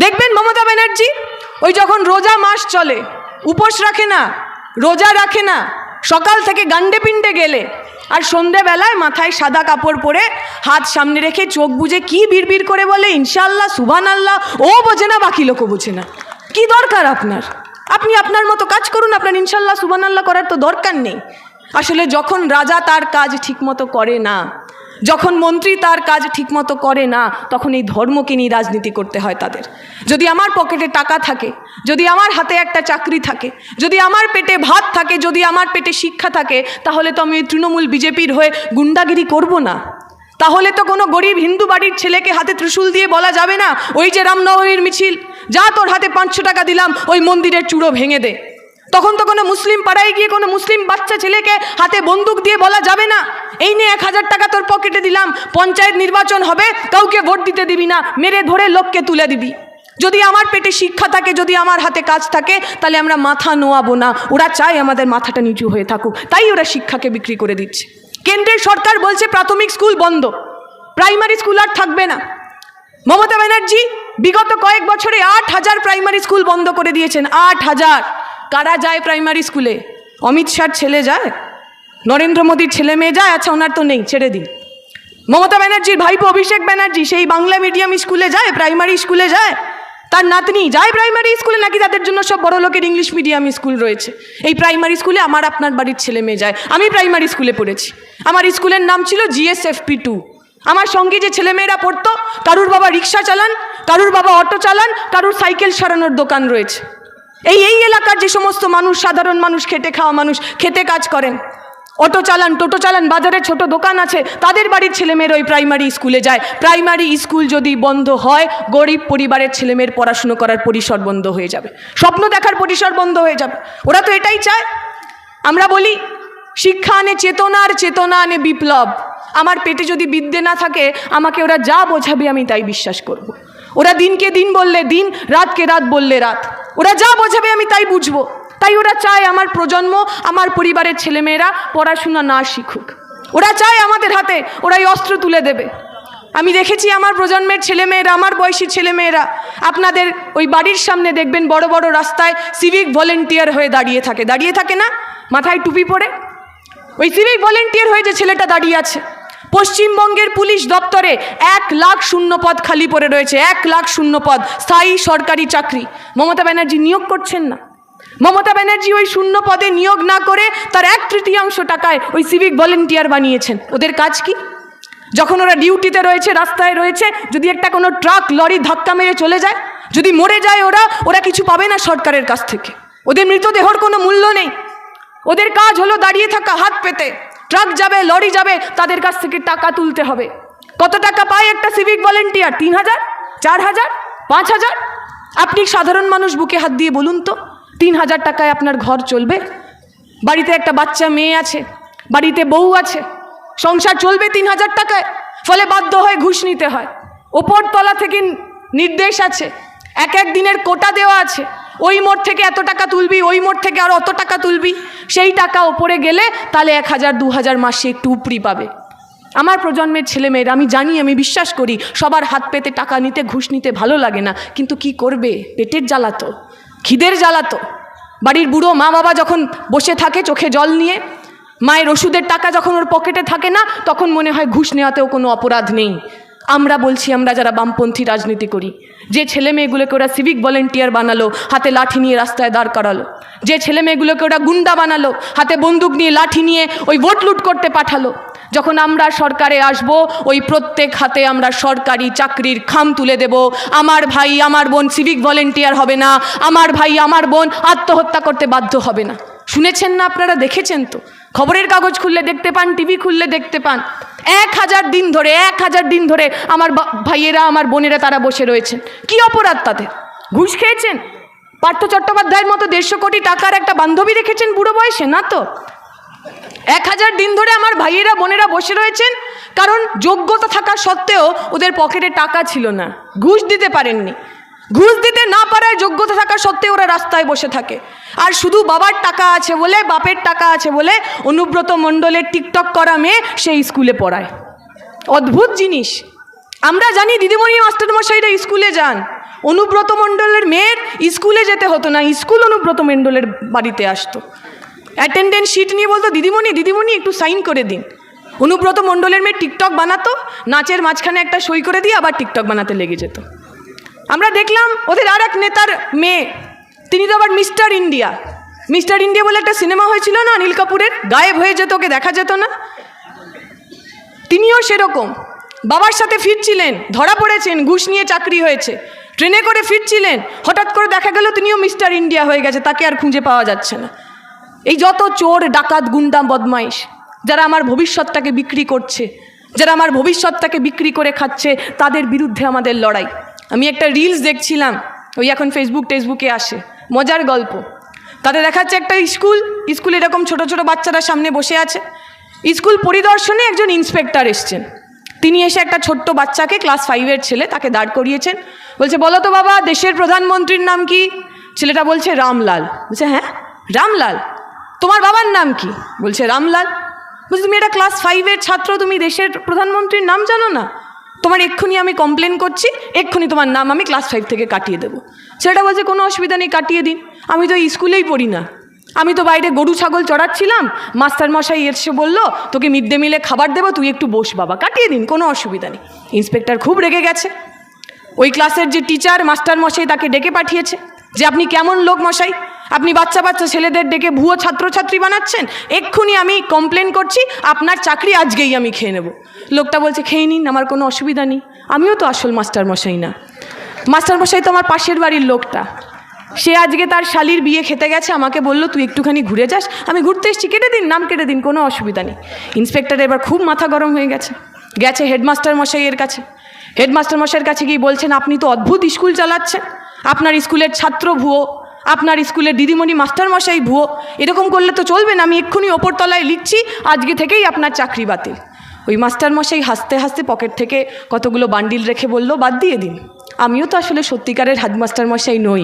দেখবেন মমতা ব্যানার্জি ওই যখন রোজা মাস চলে, উপোস রাখে না, রোজা রাখে না, সকাল থেকে গান্ডে পিণ্ডে গেলে আর সন্ধেবেলায় মাথায় সাদা কাপড় পরে হাত সামনে রেখে চোখ বুজে কি বিড়বিড় করে বলে ইনশাআল্লাহ সুবহানাল্লাহ। ও বোঝে না, বাকি লোকও বোঝে না। কি দরকার আপনার? আপনি আপনার মতো কাজ করুন, আপনার ইনশাআল্লাহ সুবহানাল্লাহ করার তো দরকার নেই। আসলে যখন রাজা তার কাজ ঠিকমতো করে না, যখন মন্ত্রী তার কাজ ঠিকমতো করে না, তখন এই ধর্মকে নিয়ে রাজনীতি করতে হয় তাদের। যদি আমার পকেটে টাকা থাকে, যদি আমার হাতে একটা চাকরি থাকে, যদি আমার পেটে ভাত থাকে, যদি আমার পেটে শিক্ষা থাকে, তাহলে তো আমি তৃণমূল বিজেপির হয়ে গুন্ডাগিরি করব না। তাহলে তো কোনো গরিব হিন্দু বাড়ির ছেলেকে হাতে ত্রিশূল দিয়ে বলা যাবে না, ওই যে রামনবমীর মিছিল, যা তোর হাতে 500 টাকা দিলাম, ওই মন্দিরের চূড়ো ভেঙে দে। তখন তো কোনো মুসলিম পাড়ায় গিয়ে কোনো মুসলিম বাচ্চা ছেলেকে হাতে বন্দুক দিয়ে বলা যাবে না, এই নিয়ে 1000 টাকা তোর পকেটে দিলাম, পঞ্চায়েত নির্বাচন হবে, কাউকে ভোট দিতে দিবি না, মেরে ধরে লোককে তুলে দিবি। যদি আমার পেটে শিক্ষা থাকে, যদি আমার হাতে কাজ থাকে, তাহলে আমরা মাথা নোয়াবো না। ওরা চায় আমাদের মাথাটা নিচু হয়ে থাকুক, তাই ওরা শিক্ষাকে বিক্রি করে দিচ্ছে। কেন্দ্রের সরকার বলছে প্রাথমিক স্কুল বন্ধ, প্রাইমারি স্কুল আর থাকবে না। মমতা ব্যানার্জি বিগত কয়েক বছরে 8000 প্রাইমারি স্কুল বন্ধ করে দিয়েছেন। 8000। কারা যায় প্রাইমারি স্কুলে? অমিত শাহর ছেলে যায়, নরেন্দ্র মোদীর ছেলে মেয়ে যায়, আচ্ছা ওনার তো নেই, ছেড়ে দিন। মমতা ব্যানার্জির ভাইপো অভিষেক ব্যানার্জি সেই বাংলা মিডিয়াম স্কুলে যায়, প্রাইমারি স্কুলে যায়, তার নাতনি যায় প্রাইমারি স্কুলে, নাকি তাদের জন্য সব বড় লোকের ইংলিশ মিডিয়াম স্কুল রয়েছে? এই প্রাইমারি স্কুলে আমার আপনার বাড়ির ছেলে মেয়ে যায়। আমি প্রাইমারি স্কুলে পড়েছি, আমার স্কুলের নাম ছিল GSFP2। আমার সঙ্গে যে ছেলেমেয়েরা পড়তো, কারুর বাবা রিক্সা চালান, কারুর বাবা অটো চালান, কারুর সাইকেল সারানোর দোকান রয়েছে। এই এলাকার যে সমস্ত মানুষ, সাধারণ মানুষ, খেটে খাওয়া মানুষ, খেতে কাজ করেন, অটো চালান, টোটো চালান, বাজারে ছোট দোকান আছে, তাদের বাড়ির ছেলেমেয়েরা ওই প্রাইমারি স্কুলে যায়। প্রাইমারি স্কুল যদি বন্ধ হয়, গরিব পরিবারের ছেলেমেয়ের পড়াশুনো করার পরিসর বন্ধ হয়ে যাবে, স্বপ্ন দেখার পরিসর বন্ধ হয়ে যাবে। ওরা তো এটাই চায়। আমরা বলি শিক্ষা আনে চেতনা, আর চেতনা আনে বিপ্লব। আমার পেটে যদি বিদ্যে না থাকে, আমাকে ওরা যা বোঝাবে আমি তাই বিশ্বাস করব। ওরা দিনকে দিন বললে দিন, রাতকে রাত বললে রাত, ওরা যা বোঝাবে আমি তাই বুঝবো। তাই ওরা চায় আমার প্রজন্ম, আমার পরিবারের ছেলেমেয়েরা পড়াশোনা না শিখুক। ওরা চায় আমাদের হাতে ওরা এই অস্ত্র তুলে দেবে। আমি দেখেছি আমার প্রজন্মের ছেলেমেয়েরা, আমার বয়সী ছেলেমেয়েরা, আপনাদের ওই বাড়ির সামনে দেখবেন বড় বড় রাস্তায় সিভিক ভলেন্টিয়ার হয়ে দাঁড়িয়ে থাকে না, মাথায় টুপি পরে। ওই সিভিক ভলেন্টিয়ার হয়ে যে ছেলেটা দাঁড়িয়ে আছে, পশ্চিমবঙ্গের পুলিশ দপ্তরে 1 লাখ শূন্য পদ খালি পড়ে রয়েছে, 1 লাখ শূন্য পদ, স্থায়ী সরকারি চাকরি। মমতা ব্যানার্জি নিয়োগ করছেন না। মমতা ব্যানার্জি ওই শূন্য পদে নিয়োগ না করে তার 1/3 টাকায় ওই সিভিক ভলেন্টিয়ার বানিয়েছেন। ওদের কাজ কি? যখন ওরা ডিউটিতে রয়েছে, রাস্তায় রয়েছে, যদি একটা কোনো ট্রাক লরি ধাক্কা মেরে চলে যায়, যদি মরে যায় ওরা কিছু পাবে না সরকারের কাছ থেকে। ওদের মৃতদেহর কোনো মূল্য নেই। ওদের কাজ হলো দাঁড়িয়ে থাকা হাত পেতে। ট্রাক যাবে, লরি যাবে, তাদের কাছ থেকে টাকা তুলতে হবে। কত টাকা পায় একটা সিভিক ভলেন্টিয়ার? 3000, 4000, 5000? আপনি সাধারণ মানুষ বুকে হাত দিয়ে বলুন তো, 3000 টাকায় আপনার ঘর চলবে? বাড়িতে একটা বাচ্চা মেয়ে আছে, বাড়িতে বউ আছে, সংসার চলবে 3000 টাকায়? ফলে বাধ্য হয়ে ঘুষ নিতে হয়। ওপরতলা থেকে নির্দেশ আছে, এক দিনের কোটা দেওয়া আছে, ওই মোড় থেকে এত টাকা তুলবি, ওই মোড় থেকে আরও অত টাকা তুলবি। সেই টাকা ওপরে গেলে তাহলে 1000, 2000 মাসে একটু উপরি পাবে। আমার প্রজন্মের ছেলেমেয়েরা, আমি জানি, আমি বিশ্বাস করি, সবার হাত পেতে টাকা নিতে, ঘুষ নিতে ভালো লাগে না, কিন্তু কি করবে? পেটের জ্বালাতো, খিদের জ্বালাতো। বাড়ির বুড়ো মা বাবা যখন বসে থাকে চোখে জল নিয়ে, মায়ের ওষুধের টাকা যখন ওর পকেটে থাকে না, তখন মনে হয় ঘুষ নেওয়াতেও কোনো অপরাধ নেই। আমরা বলছি, আমরা যারা বামপন্থী রাজনীতি করি, যে ছেলে মেয়েগুলোকে ওরা সিভিক ভলেন্টিয়ার বানালো, হাতে লাঠি নিয়ে রাস্তায় দাঁড় করালো, যে ছেলে মেয়েগুলোকে ওরা গুন্ডা বানালো, হাতে বন্দুক নিয়ে লাঠি নিয়ে ওই ভোট লুট করতে পাঠালো, যখন আমরা সরকারে আসব, ওই প্রত্যেক হাতে আমরা সরকারি চাকরির খাম তুলে দেব। আমার ভাই আমার বোন সিভিক ভলেন্টিয়ার হবে না, আমার ভাই আমার বোন আত্মহত্যা করতে বাধ্য হবে না। শুনেছেন না আপনারা? দেখেছেন তো? খবরের কাগজ খুললে দেখতে পান, টিভি খুললে দেখতে পান। 1000 দিন ধরে, 1000 দিন ধরে আমার ভাইয়েরা, আমার বোনেরা তারা বসে রয়েছেন। কি অপরাধ তাদের? ঘুষ খেয়েছেন? পার্থ চট্টোপাধ্যায়ের মতো 150 কোটি টাকার একটা বান্ধবী রেখেছেন বুড়ো বয়সে? না তো। 1000 দিন ধরে আমার ভাইয়েরা বোনেরা বসে রয়েছেন, কারণ যোগ্যতা থাকা সত্ত্বেও ওদের পকেটে টাকা ছিল না, ঘুষ দিতে পারেননি। ঘুষ দিতে না পারায় যোগ্যতা থাকা সত্ত্বেও ওরা রাস্তায় বসে থাকে। আর শুধু বাবার টাকা আছে বলে, বাপের টাকা আছে বলে অনুব্রত মণ্ডলের টিকটক করা মেয়ে সেই স্কুলে পড়ায়। অদ্ভুত জিনিস। আমরা জানি দিদিমণি মাস্টারমশাইরা স্কুলে যান, অনুব্রত মণ্ডলের মেয়ের স্কুলে যেতে হতো না, স্কুল অনুব্রত মণ্ডলের বাড়িতে আসতো। অ্যাটেন্ডেন্স শিট নিয়ে বলতো, দিদিমণি দিদিমণি একটু সাইন করে দিন। অনুব্রত মণ্ডলের মেয়ে টিকটক বানাতো, নাচের মাঝখানে একটা সই করে দিয়ে আবার টিকটক বানাতে লেগে যেত। আমরা দেখলাম ওদের আর এক নেতার মেয়ে, তিনি তো আবার মিস্টার ইন্ডিয়া। মিস্টার ইন্ডিয়া বলে একটা সিনেমা হয়েছিল না অনিল কাপুরের, গায়েব হয়ে যেত, ওকে দেখা যেত না। তিনিও সেরকম বাবার সাথে ফিরছিলেন, ধরা পড়েছেন, ঘুষ নিয়ে চাকরি হয়েছে, ট্রেনে করে ফিরছিলেন, হঠাৎ করে দেখা গেল তিনিও মিস্টার ইন্ডিয়া হয়ে গেছে, তাকে আর খুঁজে পাওয়া যাচ্ছে না। এই যত চোর ডাকাত গুন্ডা বদমাইশ যারা আমার ভবিষ্যৎটাকে বিক্রি করছে, যারা আমার ভবিষ্যৎটাকে বিক্রি করে খাচ্ছে, তাদের বিরুদ্ধে আমাদের লড়াই। আমি একটা রিলস দেখছিলাম, ওই এখন টেসবুকে আসে, মজার গল্প। তাতে দেখাচ্ছে একটা স্কুল এরকম ছোট ছোট বাচ্চারা সামনে বসে আছে। স্কুল পরিদর্শনে একজন ইন্সপেক্টর এসছেন। তিনি এসে একটা ছোট্ট বাচ্চাকে, ক্লাস 5-এর ছেলে, তাকে দাঁড় করিয়েছেন। বলছে, বলো তো বাবা, দেশের প্রধানমন্ত্রীর নাম কি? ছেলেটা বলছে, রামলাল। বলছে, হ্যাঁ রামলাল? তোমার বাবার নাম কি? বলছে, রামলাল। বলছে, তুমি এটা ক্লাস 5-এর ছাত্র, তুমি দেশের প্রধানমন্ত্রীর নাম জানো না? তোমার এক্ষুনি আমি কমপ্লেন করছি, এক্ষুনি তোমার নাম আমি ক্লাস 5 থেকে কাটিয়ে দেবো। ছেলেটা বলছে, কোনো অসুবিধা নেই, কাটিয়ে দিন, আমি তো এই স্কুলেই পড়ি না, আমি তো বাইরে গরু ছাগল চড়াচ্ছিলাম, মাস্টারমশাই এসে বললো তোকে মিড ডে মিলে খাবার দেবো, তুই একটু বস বাবা, কাটিয়ে দিন, কোনো অসুবিধা নেই। ইন্সপেক্টর খুব রেগে গেছে। ওই ক্লাসের যে টিচার মাস্টারমশাই তাকে ডেকে পাঠিয়েছে যে আপনি কেমন লোক মশাই, আপনি বাচ্চা বাচ্চা ছেলেদের ডেকে ভুয়ো ছাত্রছাত্রী বানাচ্ছেন, এক্ষুনি আমি কমপ্লেন করছি, আপনার চাকরি আজকেই আমি খেয়ে নেব। লোকটা বলছে, খেয়ে নিন, আমার কোনো অসুবিধা নেই, আমিও তো আসল মাস্টারমশাই না, মাস্টারমশাই তো আমার পাশের বাড়ির লোকটা, সে আজকে তার শালির বিয়ে খেতে গেছে, আমাকে বললো তুই একটুখানি ঘুরে যাস, আমি ঘুরতে এসেছি, কেটে দিন, নাম কেটে দিন, কোনো অসুবিধা নেই। ইন্সপেক্টর এবার খুব মাথা গরম হয়ে গেছে, গেছে হেডমাস্টার মশাইয়ের কাছে। হেডমাস্টার মশাইয়ের কাছে গিয়ে বলছেন, আপনি তো অদ্ভুত স্কুল চালাচ্ছেন, আপনার স্কুলের ছাত্র ভুয়ো, আপনার স্কুলের দিদিমণি মাস্টারমশাই ভুয়ো, এরকম করলে তো চলবে না, আমি এক্ষুনি ওপরতলায় লিখছি, আজকে থেকেই আপনার চাকরি বাতিল। ওই মাস্টারমশাই হাসতে হাসতে পকেট থেকে কতগুলো বান্ডিল রেখে বলল, বাদ দিয়ে দিন, আমিও তো আসলে সত্যিকারের হেডমাস্টার মশাই নই,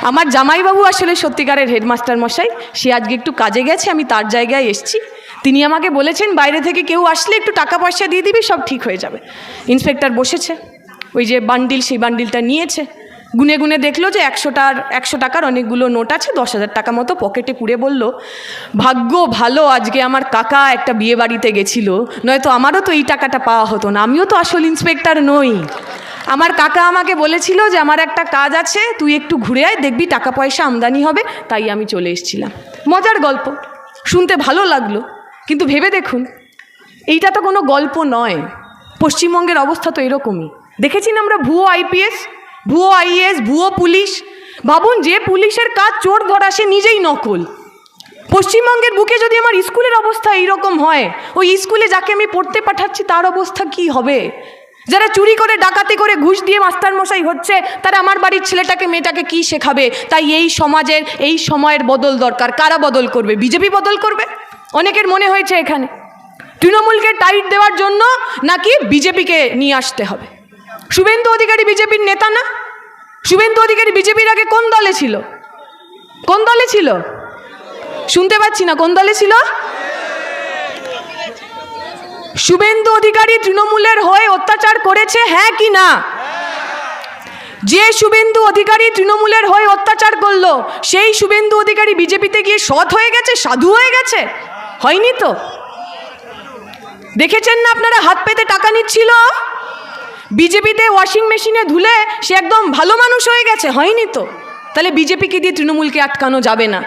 আমার জামাইবাবু আসলে সত্যিকারের হেডমাস্টার মশাই, সে আজকে একটু কাজে গেছে, আমি তার জায়গায় এসেছি, তিনি আমাকে বলেছেন বাইরে থেকে কেউ আসলে একটু টাকা পয়সা দিয়ে দিবি, সব ঠিক হয়ে যাবে। ইন্সপেক্টর বসেছে, ওই যে বান্ডিল, সেই বান্ডিলটা নিয়েছে, গুনে গুনে দেখলো যে 100 টাকার অনেকগুলো নোট আছে, 10,000 টাকা মতো পকেটে পুরে বলল, ভাগ্য ভালো আজকে আমার কাকা একটা বিয়ে বাড়িতে গেছিল, নয়তো আমারও তো এই টাকাটা পাওয়া হতো না, আমিও তো আসল ইন্সপেক্টর নই, আমার কাকা আমাকে বলেছিল যে আমার একটা কাজ আছে, তুই একটু ঘুরে আয়, দেখবি টাকা পয়সা আমদানি হবে, তাই আমি চলে এসেছিলাম। মজার গল্প, শুনতে ভালো লাগলো, কিন্তু ভেবে দেখুন এইটা তো কোনো গল্প নয়, পশ্চিমবঙ্গের অবস্থা তো এরকমই। দেখেছি না আমরা ভুয়ো আইপিএস, ভুয়ো আইএএস, ভুয়ো পুলিশ, ভাবুন যে পুলিশের কাজ চোর ধরা, সে নিজেই নকল। পশ্চিমবঙ্গের বুকে যদি আমার স্কুলের অবস্থা এইরকম হয়, ওই স্কুলে যাকে আমি পড়তে পাঠাচ্ছি তার অবস্থা কি হবে? যারা চুরি করে ডাকাতি করে ঘুষ দিয়ে মাস্টারমশাই হচ্ছে, তারা আমার বাড়ির ছেলেটাকে মেয়েটাকে কি শেখাবে? তাই এই সমাজের এই সময়ের বদল দরকার। কারা বদল করবে? বিজেপি বদল করবে? অনেকের মনে হয়েছে এখানে তৃণমূলকে টাইট দেওয়ার জন্য নাকি বিজেপিকে নিয়ে আসতে হবে। শুভেন্দু অধিকারী বিজেপির নেতা না? শুভেন্দু অধিকারী বিজেপির আগে কোন দলে ছিল? কোন দলে ছিল? শুনতে পাচ্ছি না, কোন দলে ছিল? শুভেন্দু অধিকারী তৃণমূলের হয়ে অত্যাচার করেছে, হ্যাঁ কি না? যে শুভেন্দু অধিকারী তৃণমূলের হয়ে অত্যাচার করলো, সেই শুভেন্দু অধিকারী বিজেপিতে গিয়ে সৎ হয়ে গেছে, সাধু হয়ে গেছে? হয়নি তো। দেখেছেন না আপনারা, হাত পেতে টাকা নিচ্ছিল, বিজেপিতে ওয়াশিং মেশিনে ধুলে সে একদম ভালো মানুষ হয়ে গেছে? হয়নি তো। তাহলে বিজেপিকে দিয়ে তৃণমূলকে আটকানো যাবে না।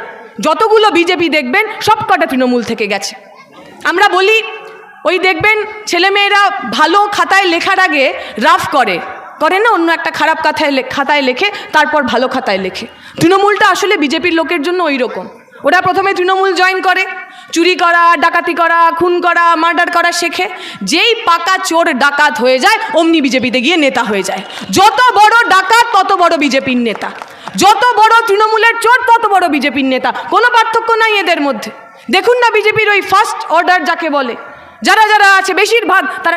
যতগুলো বিজেপি দেখবেন সব কটা তৃণমূল থেকে গেছে। আমরা বলি, ওই দেখবেন ছেলেমেয়েরা ভালো খাতায় লেখার আগে রাফ করে না, অন্য একটা খারাপ খাতায় লেখে, তারপর ভালো খাতায় লেখে। তৃণমূলটা আসলে বিজেপির লোকের জন্য ওই রকম। ওরা প্রথমে তৃণমূল জয়েন করে, চুরি করা, ডাকাতি করা, খুন করা, মার্ডার করা শেখে। যেই পাকা চোর ডাকাত হয়ে যায়, অমনি বিজেপিতে গিয়ে নেতা হয়ে যায়। যত বড় ডাকাত তত বড় বিজেপির নেতা, যত বড় তৃণমূলের চোর তত বড় বিজেপির নেতা। কোনো পার্থক্য নাই এদের মধ্যে। দেখুন না বিজেপির ওই ফার্স্ট অর্ডার যাকে বলে, যারা আছে বেশিরভাগ তারা